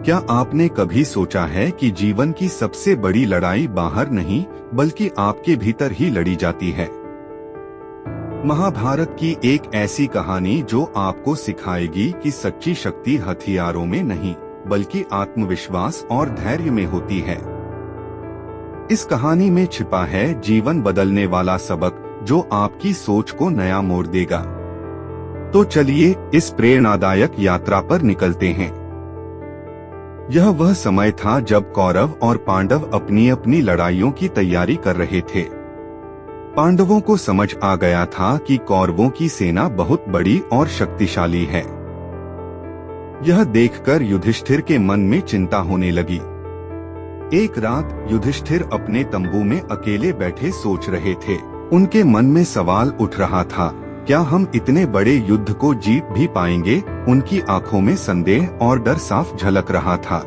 क्या आपने कभी सोचा है कि जीवन की सबसे बड़ी लड़ाई बाहर नहीं बल्कि आपके भीतर ही लड़ी जाती है? महाभारत की एक ऐसी कहानी जो आपको सिखाएगी कि सच्ची शक्ति हथियारों में नहीं बल्कि आत्मविश्वास और धैर्य में होती है। इस कहानी में छिपा है जीवन बदलने वाला सबक जो आपकी सोच को नया मोड़ देगा। तो चलिए इस प्रेरणादायक यात्रा पर निकलते हैं। यह वह समय था जब कौरव और पांडव अपनी अपनी लड़ाइयों की तैयारी कर रहे थे। पांडवों को समझ आ गया था कि कौरवों की सेना बहुत बड़ी और शक्तिशाली है। यह देखकर युधिष्ठिर के मन में चिंता होने लगी। एक रात युधिष्ठिर अपने तंबू में अकेले बैठे सोच रहे थे। उनके मन में सवाल उठ रहा था, क्या हम इतने बड़े युद्ध को जीत भी पाएंगे? उनकी आंखों में संदेह और डर साफ झलक रहा था।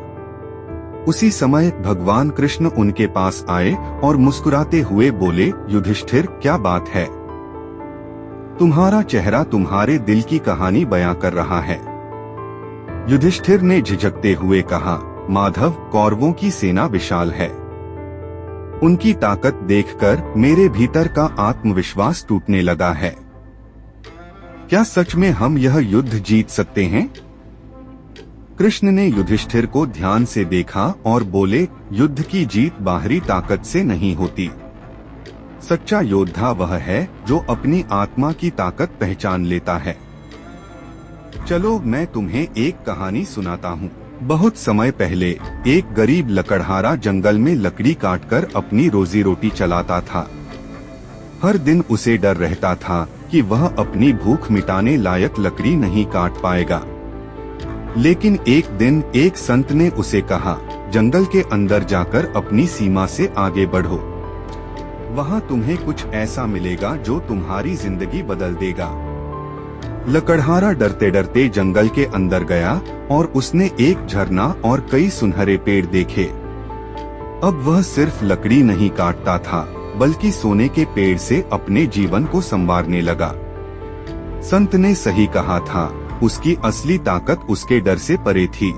उसी समय भगवान कृष्ण उनके पास आए और मुस्कुराते हुए बोले, युधिष्ठिर क्या बात है? तुम्हारा चेहरा तुम्हारे दिल की कहानी बयां कर रहा है। युधिष्ठिर ने झिझकते हुए कहा, माधव, कौरवों की सेना विशाल है। उनकी ताकत देखकर मेरे भीतर का आत्मविश्वास टूटने लगा है। क्या सच में हम यह युद्ध जीत सकते हैं? कृष्ण ने युधिष्ठिर को ध्यान से देखा और बोले, युद्ध की जीत बाहरी ताकत से नहीं होती। सच्चा योद्धा वह है जो अपनी आत्मा की ताकत पहचान लेता है। चलो मैं तुम्हें एक कहानी सुनाता हूँ। बहुत समय पहले एक गरीब लकड़हारा जंगल में लकड़ी काटकर अपनी रोजी रोटी चलाता था। हर दिन उसे डर रहता था कि वह अपनी भूख मिटाने लायक लकड़ी नहीं काट पाएगा। लेकिन एक दिन एक संत ने उसे कहा, जंगल के अंदर जाकर अपनी सीमा से आगे बढ़ो। वहाँ तुम्हें कुछ ऐसा मिलेगा जो तुम्हारी जिंदगी बदल देगा। लकड़हारा डरते डरते जंगल के अंदर गया और उसने एक झरना और कई सुनहरे पेड़ देखे। अब वह सिर्फ लकड़ी नहीं काटता था बल्कि सोने के पेड़ से अपने जीवन को संवारने लगा। संत ने सही कहा था, उसकी असली ताकत उसके डर से परे थी।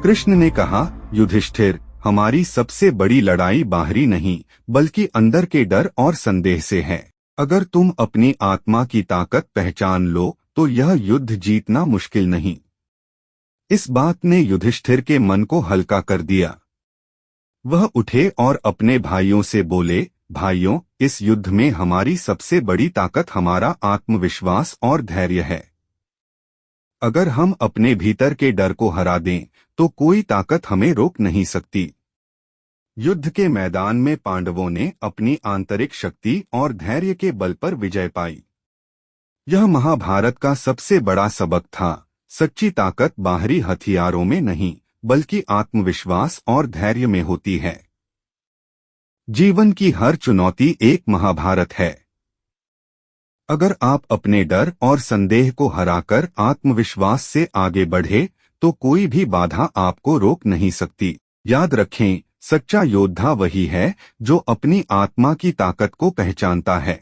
कृष्ण ने कहा, युधिष्ठिर, हमारी सबसे बड़ी लड़ाई बाहरी नहीं बल्कि अंदर के डर और संदेह से है। अगर तुम अपनी आत्मा की ताकत पहचान लो तो यह युद्ध जीतना मुश्किल नहीं। इस बात ने युधिष्ठिर के मन को हल्का कर दिया। वह उठे और अपने भाइयों से बोले, भाइयों, इस युद्ध में हमारी सबसे बड़ी ताकत हमारा आत्मविश्वास और धैर्य है। अगर हम अपने भीतर के डर को हरा दें तो कोई ताकत हमें रोक नहीं सकती। युद्ध के मैदान में पांडवों ने अपनी आंतरिक शक्ति और धैर्य के बल पर विजय पाई। यह महाभारत का सबसे बड़ा सबक था। सच्ची ताकत बाहरी हथियारों में नहीं बल्कि आत्मविश्वास और धैर्य में होती है। जीवन की हर चुनौती एक महाभारत है। अगर आप अपने डर और संदेह को हराकर आत्मविश्वास से आगे बढ़े तो कोई भी बाधा आपको रोक नहीं सकती। याद रखें, सच्चा योद्धा वही है जो अपनी आत्मा की ताकत को पहचानता है।